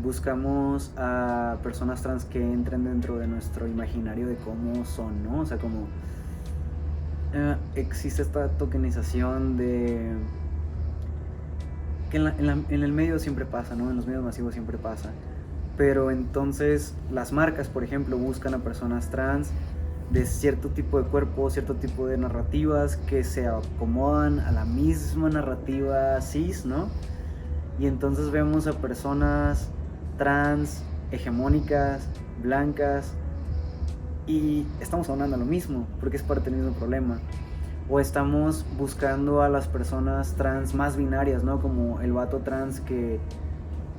buscamos a personas trans que entren dentro de nuestro imaginario de cómo son, ¿no? O sea, como existe esta tokenización de que en el medio siempre pasa, ¿no? En los medios masivos siempre pasa. Pero entonces las marcas, por ejemplo, buscan a personas trans de cierto tipo de cuerpo, cierto tipo de narrativas que se acomodan a la misma narrativa cis, ¿no? Y entonces vemos a personas trans, hegemónicas, blancas, y estamos hablando de lo mismo, porque es parte del mismo problema. O estamos buscando a las personas trans más binarias, ¿no? Como el vato trans que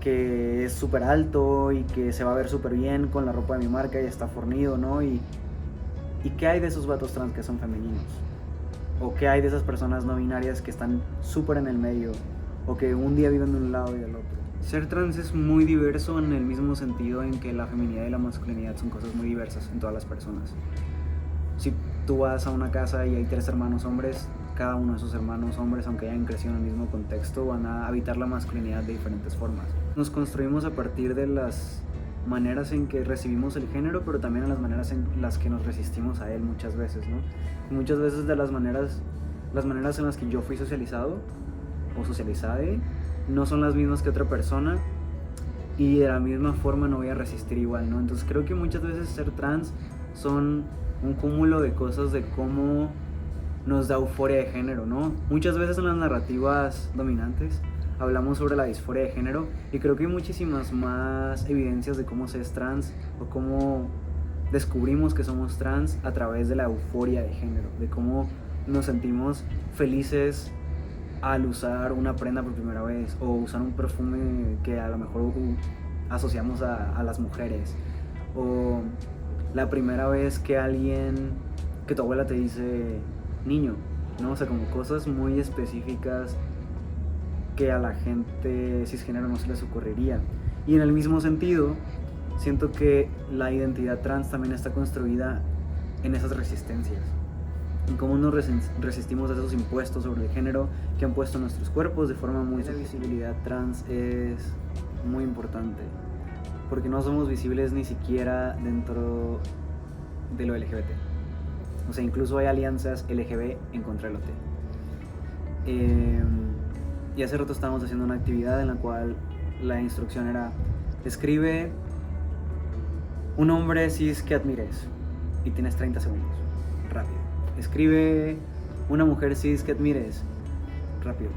es súper alto y que se va a ver súper bien con la ropa de mi marca y está fornido, ¿no? ¿Y qué hay de esos vatos trans que son femeninos? ¿O qué hay de esas personas no binarias que están súper en el medio? ¿O que un día viven de un lado y del otro? Ser trans es muy diverso en el mismo sentido en que la feminidad y la masculinidad son cosas muy diversas en todas las personas. Si tú vas a una casa y hay 3 hermanos hombres, cada uno de esos hermanos hombres, aunque hayan crecido en el mismo contexto, van a habitar la masculinidad de diferentes formas. Nos construimos a partir de las maneras en que recibimos el género, pero también en las maneras en las que nos resistimos a él muchas veces, ¿no? Y muchas veces de las maneras en las que yo fui socializado o socializada no son las mismas que otra persona, y de la misma forma no voy a resistir igual, ¿no? Entonces creo que muchas veces ser trans son un cúmulo de cosas de cómo nos da euforia de género, ¿no? Muchas veces en las narrativas dominantes hablamos sobre la disforia de género, y creo que hay muchísimas más evidencias de cómo se es trans o cómo descubrimos que somos trans a través de la euforia de género, de cómo nos sentimos felices al usar una prenda por primera vez, o usar un perfume que a lo mejor asociamos a las mujeres, o la primera vez que tu abuela te dice niño, ¿no? O sea, como cosas muy específicas que a la gente cisgénero no se les ocurriría. Y en el mismo sentido, siento que la identidad trans también está construida en esas resistencias, en cómo nos resistimos a esos impuestos sobre el género que han puesto nuestros cuerpos de forma muy... La visibilidad trans es muy importante, porque no somos visibles ni siquiera dentro de lo LGBT. O sea, incluso hay alianzas LGB en contra del OT. Y hace rato estábamos haciendo una actividad en la cual la instrucción era: escribe un hombre cis que admires, y tienes 30 segundos, rápido. Escribe una mujer cis que admires, rápido.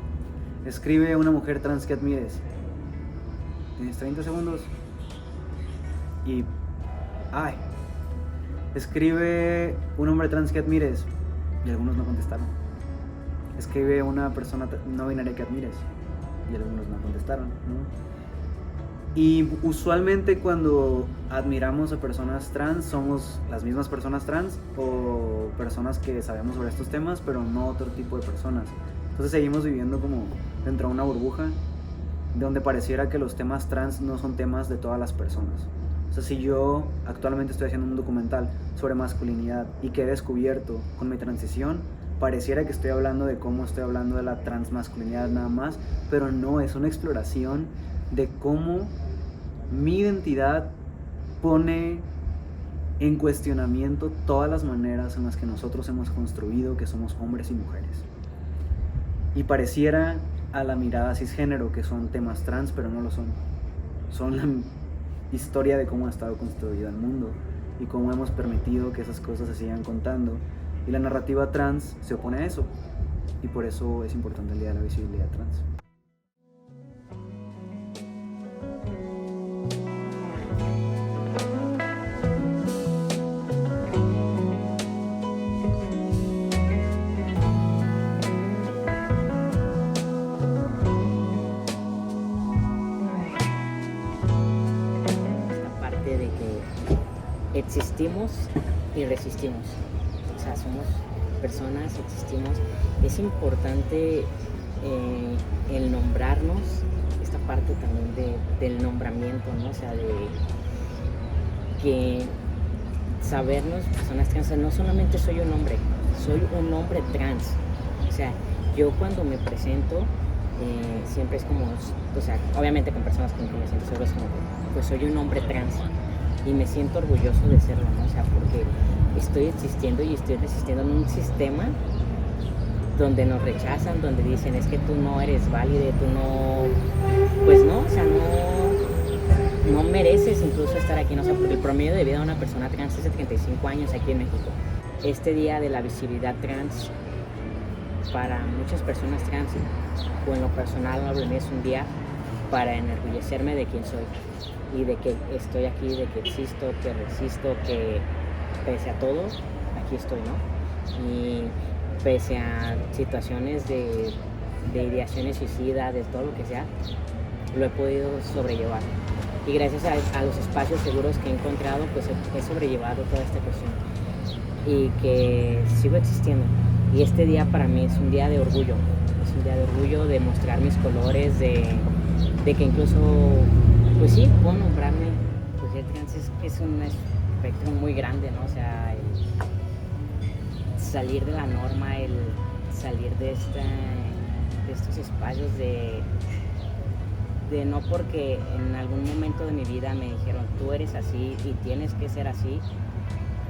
Escribe una mujer trans que admires, tienes 30 segundos. Y escribe un hombre trans que admires, y algunos no contestaron. Escribe una persona no binaria que admires, y algunos no contestaron, ¿no? Y usualmente cuando admiramos a personas trans, somos las mismas personas trans o personas que sabemos sobre estos temas, pero no otro tipo de personas. Entonces seguimos viviendo como dentro de una burbuja donde pareciera que los temas trans no son temas de todas las personas. O sea, si yo actualmente estoy haciendo un documental sobre masculinidad y que he descubierto con mi transición, pareciera que estoy hablando de cómo estoy hablando de la transmasculinidad nada más, pero no, es una exploración de cómo mi identidad pone en cuestionamiento todas las maneras en las que nosotros hemos construido que somos hombres y mujeres. Y pareciera a la mirada cisgénero que son temas trans, pero no lo son. Son la historia de cómo ha estado construido el mundo y cómo hemos permitido que esas cosas se sigan contando. Y la narrativa trans se opone a eso, y por eso es importante el Día de la Visibilidad Trans. Esta parte de que existimos y resistimos. O sea, somos personas, existimos. Es importante el nombrarnos, esta parte también del nombramiento, ¿no? O sea, de que sabernos personas trans. O sea, no solamente soy un hombre trans. O sea, yo cuando me presento siempre es como o sea, obviamente con personas con quien me siento seguro, es como que, pues soy un hombre trans y me siento orgulloso de serlo, ¿no? O sea, porque estoy existiendo y estoy resistiendo en un sistema donde nos rechazan, donde dicen es que tú no eres válida, tú no, pues no, o sea, no mereces incluso estar aquí, no sé, porque el promedio de vida de una persona trans es de 35 años aquí en México. Este día de la visibilidad trans, para muchas personas trans, o en lo personal, es un día para enorgullecerme de quién soy y de que estoy aquí, de que existo, que resisto, que pese a todo, aquí estoy, ¿no? Y pese a situaciones de ideaciones suicidas, de todo lo que sea, lo he podido sobrellevar. Y gracias a los espacios seguros que he encontrado, pues he sobrellevado toda esta cuestión. Y que sigo existiendo. Y este día para mí es un día de orgullo. Es un día de orgullo de mostrar mis colores, de que incluso, pues sí, puedo nombrarme, pues ser trans es un espectro muy grande, ¿no? O sea, el salir de la norma, el salir de estos espacios de no porque en algún momento de mi vida me dijeron tú eres así y tienes que ser así,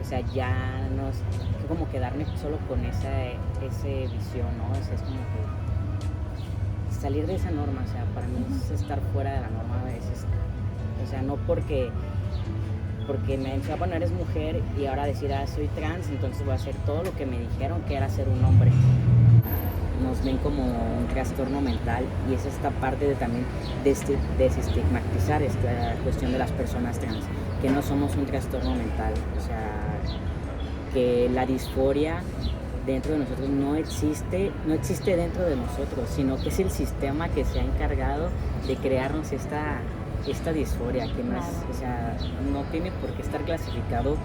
o sea, ya no es como quedarme solo con esa visión, ¿no? O sea, es como que salir de esa norma, o sea, para mí es estar fuera de la norma a veces, o sea, no porque me decía, bueno, eres mujer y ahora decir, soy trans, entonces voy a hacer todo lo que me dijeron que era ser un hombre. Nos ven como un trastorno mental y es esta parte de también desestigmatizar esta cuestión de las personas trans, que no somos un trastorno mental, o sea, que la disforia dentro de nosotros no existe dentro de nosotros, sino que es el sistema que se ha encargado de crearnos esta disforia, que no es, o sea, no tiene por qué estar clasificado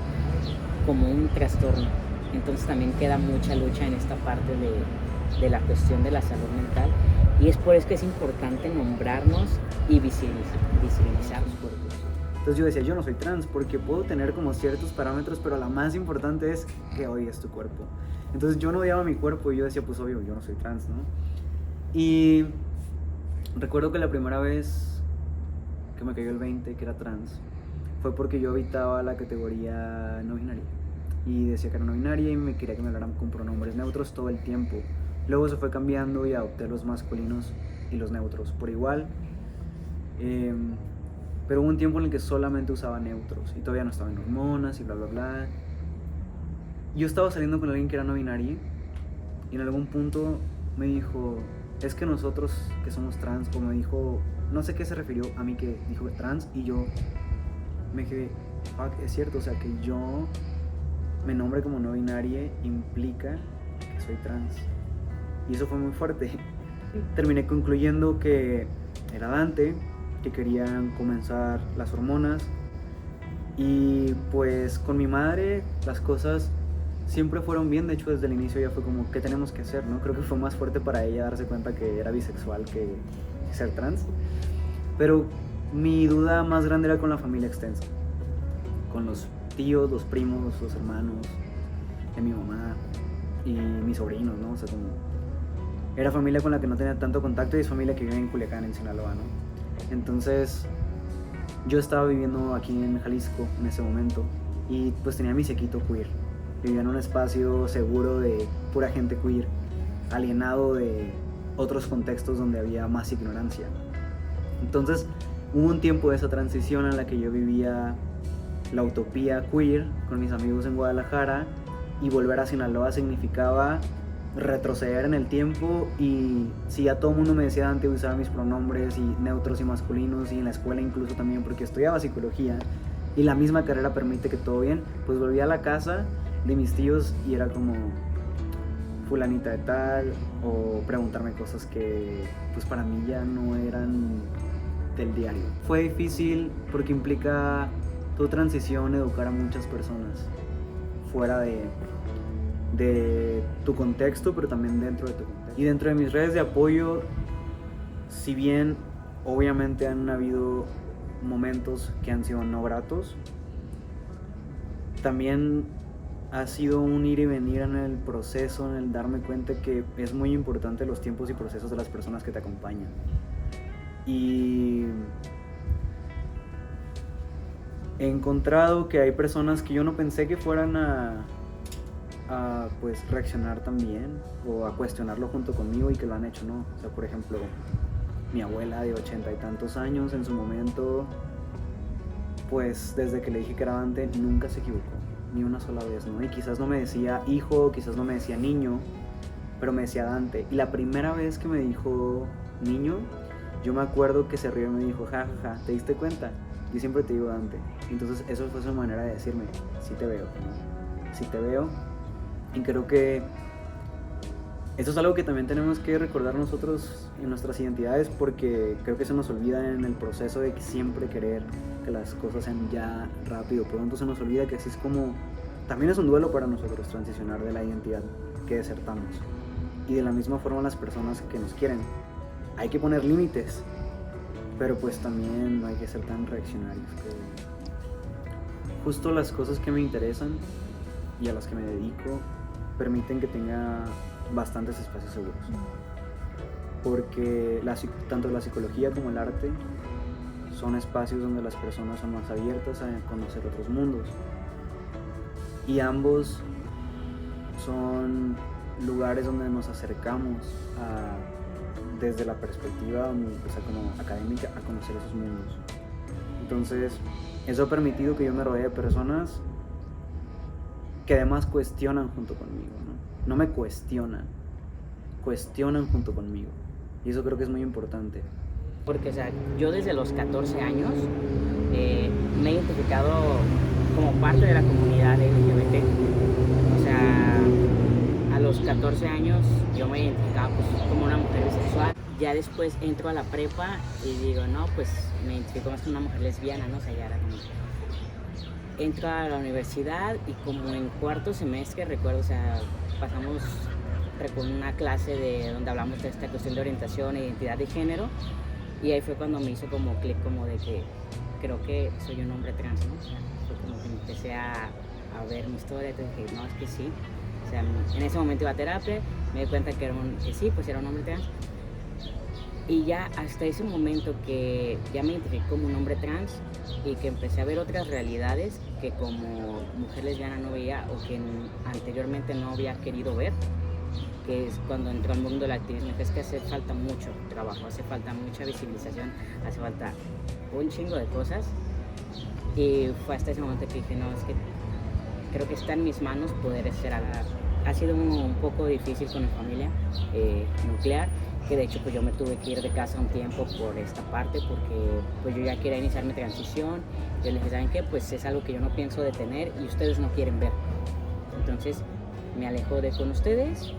como un trastorno. Entonces también queda mucha lucha en esta parte de la cuestión de la salud mental, y es por eso que es importante nombrarnos y visibilizarnos por eso. Entonces yo decía, yo no soy trans porque puedo tener como ciertos parámetros, pero la más importante es que odies tu cuerpo. Entonces yo no odiaba mi cuerpo y yo decía, pues obvio, yo no soy trans, ¿no? Y recuerdo que la primera vez que me cayó el 20 que era trans fue porque yo habitaba la categoría no binaria y decía que era no binaria y me quería que me hablaran con pronombres neutros todo el tiempo. Luego se fue cambiando y adopté los masculinos y los neutros por igual. Pero hubo un tiempo en el que solamente usaba neutros y todavía no estaba en hormonas y bla bla bla. Yo estaba saliendo con alguien que era no binario y en algún punto me dijo, es que nosotros que somos trans, o me dijo, no sé qué se refirió a mí que dijo trans, y yo me dije, fuck, es cierto, o sea que yo me nombre como no binaria implica que soy trans. Y eso fue muy fuerte. Terminé concluyendo que era Dante, que querían comenzar las hormonas, y pues con mi madre las cosas siempre fueron bien. De hecho desde el inicio ya fue como, ¿qué tenemos que hacer? ¿No? Creo que fue más fuerte para ella darse cuenta que era bisexual que ser trans. Pero mi duda más grande era con la familia extensa, con los tíos, los primos, los hermanos de mi mamá y mis sobrinos, ¿no? O sea, como era familia con la que no tenía tanto contacto y es familia que vive en Culiacán, en Sinaloa, ¿no? Entonces yo estaba viviendo aquí en Jalisco en ese momento y pues tenía mi séquito queer. Vivía en un espacio seguro de pura gente queer, alienado de otros contextos donde había más ignorancia. Entonces hubo un tiempo de esa transición en la que yo vivía la utopía queer con mis amigos en Guadalajara, y volver a Sinaloa significaba retroceder en el tiempo. Y si ya todo el mundo me decía antes de usar mis pronombres y neutros y masculinos, y en la escuela incluso también porque estudiaba psicología y la misma carrera permite que todo bien, pues volví a la casa de mis tíos y era como fulanita de tal, o preguntarme cosas que pues para mí ya no eran del diario. Fue difícil porque implica tu transición, educar a muchas personas fuera de tu contexto, pero también dentro de tu contexto. Y dentro de mis redes de apoyo, si bien obviamente han habido momentos que han sido no gratos, también ha sido un ir y venir en el proceso, en el darme cuenta que es muy importante los tiempos y procesos de las personas que te acompañan. Y he encontrado que hay personas que yo no pensé que fueran a pues reaccionar también o a cuestionarlo junto conmigo y que lo han hecho, ¿no? O sea, por ejemplo, mi abuela de 80 y tantos años en su momento, pues desde que le dije que era Dante nunca se equivocó, ni una sola vez, ¿no? Y quizás no me decía hijo, quizás no me decía niño, pero me decía Dante. Y la primera vez que me dijo niño, yo me acuerdo que se rió y me dijo, ja, ja, ja, ¿te diste cuenta? Yo siempre te digo Dante. Entonces eso fue su manera de decirme, sí te veo, ¿no? Sí te veo. Y creo que esto es algo que también tenemos que recordar nosotros en nuestras identidades, porque creo que se nos olvida en el proceso de siempre querer que las cosas sean ya rápido. Pronto se nos olvida que así es como... También es un duelo para nosotros transicionar de la identidad que desertamos. Y de la misma forma las personas que nos quieren. Hay que poner límites, pero pues también no hay que ser tan reaccionarios. Justo las cosas que me interesan y a las que me dedico permiten que tenga bastantes espacios seguros, porque tanto la psicología como el arte son espacios donde las personas son más abiertas a conocer otros mundos, y ambos son lugares donde nos acercamos desde la perspectiva, o sea, como académica, a conocer esos mundos. Entonces eso ha permitido que yo me rodee de personas que además cuestionan junto conmigo, no me cuestionan junto conmigo, y eso creo que es muy importante. Porque, o sea, yo desde los 14 años me he identificado como parte de la comunidad LGBT. O sea, a los 14 años yo me identificaba pues, como una mujer bisexual. Ya después entro a la prepa y digo, no, pues me identifico más como una mujer lesbiana, ¿no? O sea, ya era como... Entro a la universidad y como en cuarto semestre, recuerdo, o sea, pasamos con una clase donde hablamos de esta cuestión de orientación e identidad de género, y ahí fue cuando me hizo como clic, como de que creo que soy un hombre trans, ¿no? O sea, fue como que empecé a ver mi historia, entonces dije, no, es que sí. O sea, en ese momento iba a terapia, me di cuenta que sí, pues era un hombre trans. Y ya hasta ese momento que ya me identifiqué como un hombre trans y que empecé a ver otras realidades que como mujer lesbiana no veía o que anteriormente no había querido ver, que es cuando entró al mundo del activismo, es que hace falta mucho trabajo, hace falta mucha visibilización, hace falta un chingo de cosas. Y fue hasta ese momento que dije, no, es que creo que está en mis manos poder ser algo. Ha sido un poco difícil con mi familia nuclear, que de hecho pues yo me tuve que ir de casa un tiempo por esta parte, porque pues yo ya quería iniciar mi transición. Yo les dije, ¿saben qué? Pues es algo que yo no pienso detener y ustedes no quieren ver. Entonces me alejo de con ustedes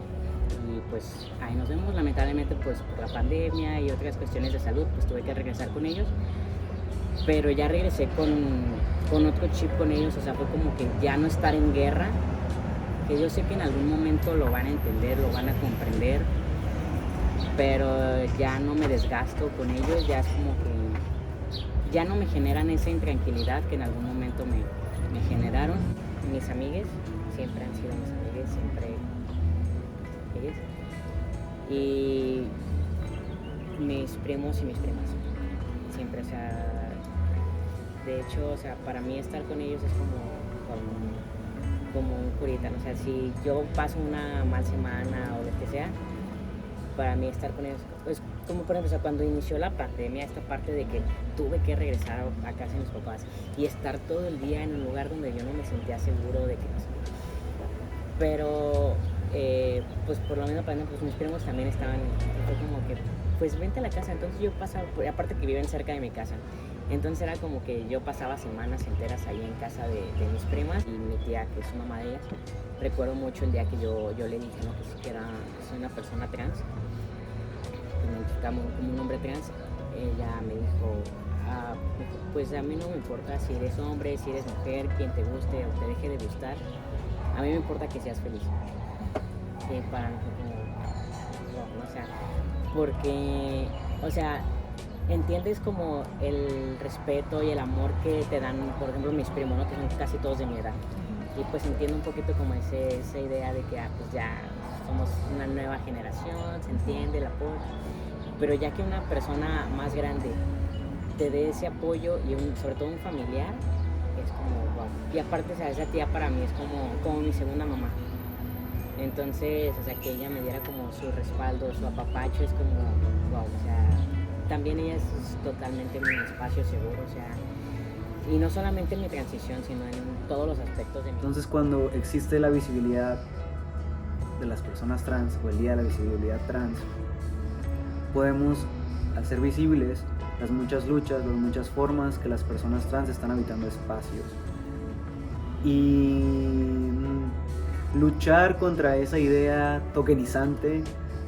y pues ahí nos vemos. Lamentablemente pues por la pandemia y otras cuestiones de salud pues tuve que regresar con ellos, pero ya regresé con otro chip con ellos. O sea, fue como que ya no estar en guerra, que yo sé que en algún momento lo van a entender, lo van a comprender, pero ya no me desgasto con ellos. Ya es como que ya no me generan esa intranquilidad que en algún momento me generaron. Mis amigues siempre han sido mis amigues, siempre ellos, y mis primos y mis primas siempre, o sea, de hecho, o sea, para mí estar con ellos es como un curita, o sea, si yo paso una mal semana o lo que sea, para mí estar con ellos, pues como por ejemplo, o sea, cuando inició la pandemia, esta parte de que tuve que regresar a casa de mis papás y estar todo el día en un lugar donde yo no me sentía seguro de que no sé. Pero pues por lo menos pues mis primos también estaban, fue como que pues vente a la casa. Entonces yo pasaba, aparte que viven cerca de mi casa, entonces era como que yo pasaba semanas enteras ahí en casa de mis primas y mi tía, que es su mamá de ellas. Recuerdo mucho el día que yo le dije, ¿no? Que soy una persona trans, que me identificamos como un hombre trans. Ella me dijo, pues a mí no me importa si eres hombre, si eres mujer, quien te guste o te deje de gustar, a mí me importa que seas feliz. Para mí fue como, o sea, porque, o sea, entiendes como el respeto y el amor que te dan, por ejemplo, mis primos, ¿no? Que son casi todos de mi edad. Y pues entiendo un poquito como esa idea de que pues ya somos una nueva generación, se entiende el apoyo. pero ya que una persona más grande te dé ese apoyo y sobre todo un familiar, es como wow. Y aparte, o sea, esa tía para mí es como mi segunda mamá. Entonces, o sea, que ella me diera como su respaldo, su apapacho, es como wow, o sea, también ella es totalmente mi espacio seguro, o sea, y no solamente en mi transición, sino en todos los aspectos de mi vida. Entonces, cuando existe la visibilidad de las personas trans o el día de la visibilidad trans, podemos hacer visibles las muchas luchas, las muchas formas que las personas trans están habitando espacios. Y luchar contra esa idea tokenizante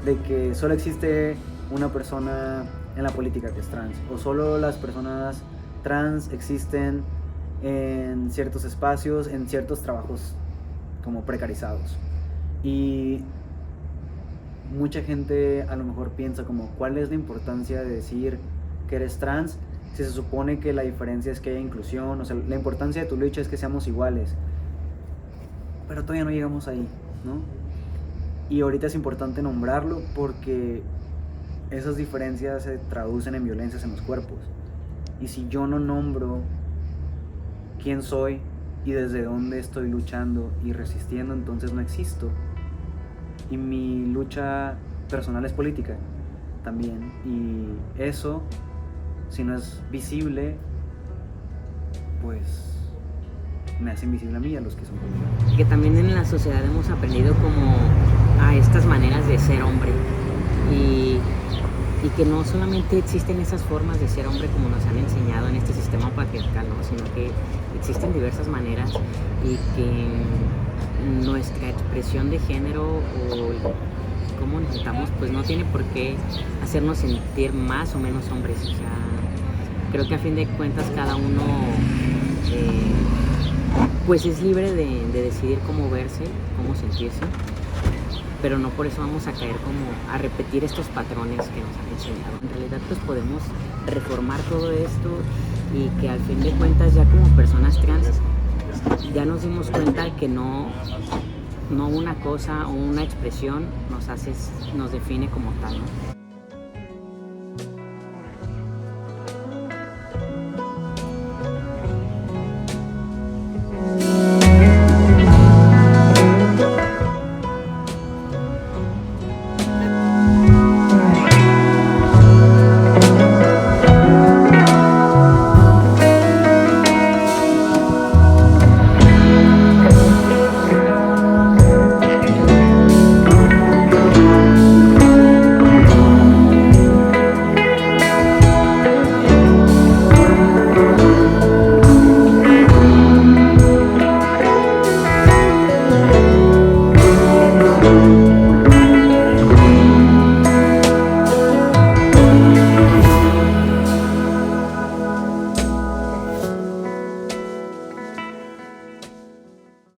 de que solo existe una persona en la política que es trans, o solo las personas trans existen en ciertos espacios, en ciertos trabajos como precarizados. Y mucha gente a lo mejor piensa como, ¿cuál es la importancia de decir que eres trans si se supone que la diferencia es que haya inclusión? O sea, la importancia de tu lucha es que seamos iguales, pero todavía no llegamos ahí, ¿no? Y ahorita es importante nombrarlo porque esas diferencias se traducen en violencias en los cuerpos. Y si yo no nombro quién soy y desde dónde estoy luchando y resistiendo, entonces no existo. Y mi lucha personal es política también. Y eso, si no es visible, pues me hace invisible a mí y a los que son conmigo. Que también en la sociedad hemos aprendido como a estas maneras de ser hombre y que no solamente existen esas formas de ser hombre como nos han enseñado en este sistema patriarcal, ¿no? Sino que existen diversas maneras y que nuestra expresión de género o cómo nos sintamos pues no tiene por qué hacernos sentir más o menos hombres. O sea, creo que a fin de cuentas cada uno pues es libre de decidir cómo verse, cómo sentirse, pero no por eso vamos a caer como a repetir estos patrones que nos han enseñado. En realidad pues podemos reformar todo esto y que al fin de cuentas ya como personas trans ya nos dimos cuenta que no una cosa o una expresión nos define como tal, ¿no?